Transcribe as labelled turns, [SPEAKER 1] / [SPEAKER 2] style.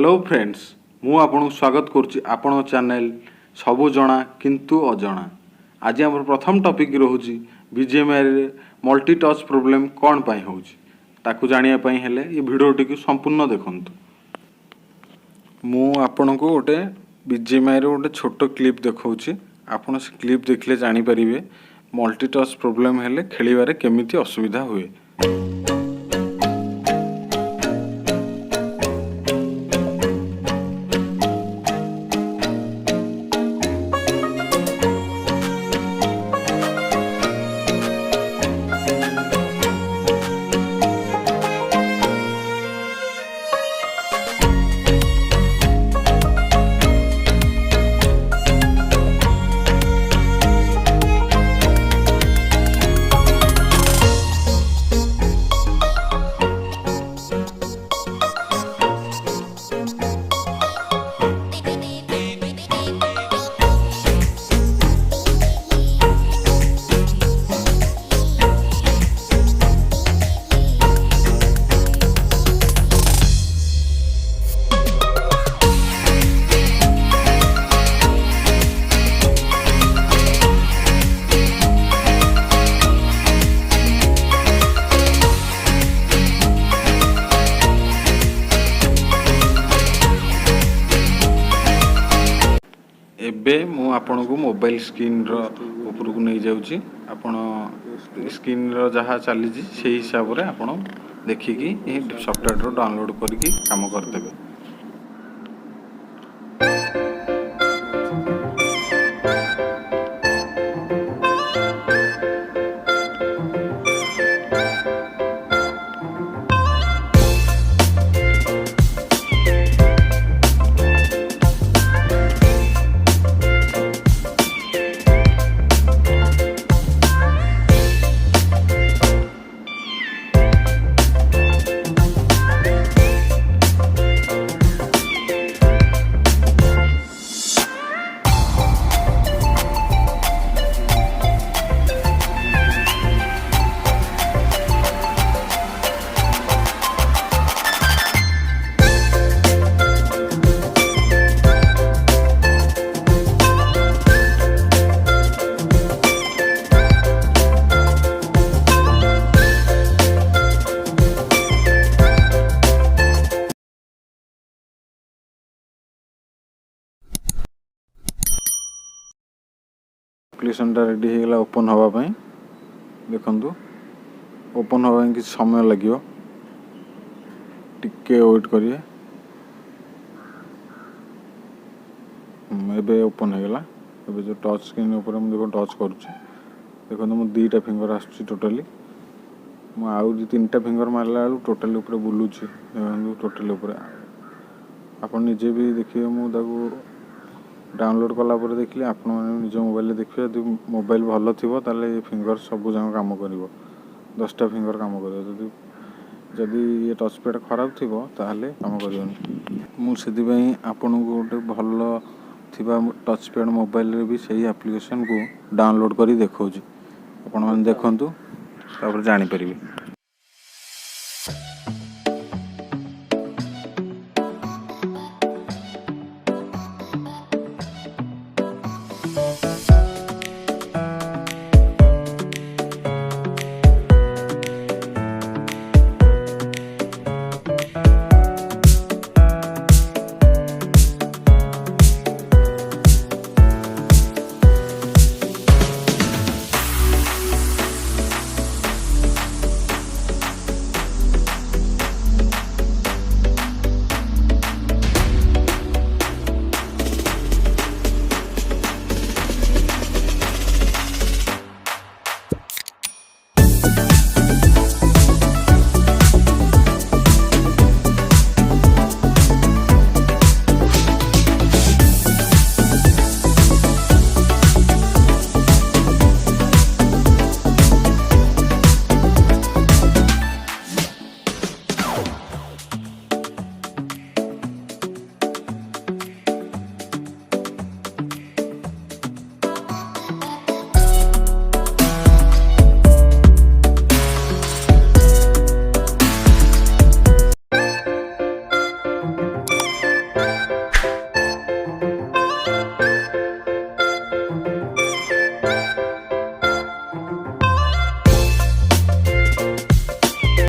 [SPEAKER 1] Hello friends मु आपन स्वागत करुच्ची आपण चैनल सबुजना किंतु अजना। आज आम प्रथम टॉपिक रोचे बीजीएमआई रे मल्टी टच प्रोब्लेम कौन पाई होउची ताकू जानिया पई हेले ये वीडियोटी को संपूर्ण देखंतु। मु आपन को गोटे बीजीएमआई रो गोटे छोट क्लिप देखौची। आपण से क्लिप देखले जानि परिबे मल्टी टच प्रोब्लेम हेले खेलिबारे केमिति असुविधा हुए। एबे मु आपन को मोबाइल स्क्रीन रो ऊपर को नहीं जाउची। आपन स्क्रीन रो जहा चली जी से हिसाब रे आपन देखि कि ए सॉफ्टवेयर रो डाउनलोड करके काम कर देबे। एप्लिकेशन रेडी हो गला ओपन हवा पाई। देखंतु ओपन हवा कि समय लगियो टिके वेट करिए। एबे ओपन हो गला। एबे जो टच स्क्रीन ऊपर हम देखो टच करूची देखंतु मो दीटा फिंगर आछी टोटली मो आउ जी तीनटा फिंगर मारला टोटली ऊपर बुलुची। देखंतु टोटली ऊपर आपन निजे भी देखिए मु ताको डाउनलोड कला पर देखली आपण निज मोबाइल देखिए। यदि मोबाइल भल थिबो ताले ये फिंगर सब जंग काम करिवो 10टा फिंगर काम करिवो। जदि ये टच पैड खराब थिबो ताले काम करिवोनी। मु सेति पई आपण को गोटे भल थिबा टच पैड मोबाइल रे भी सही एप्लिकेशन को डाउनलोड करी देखौची। आपण मन देखंतु तापर जानि परिबे।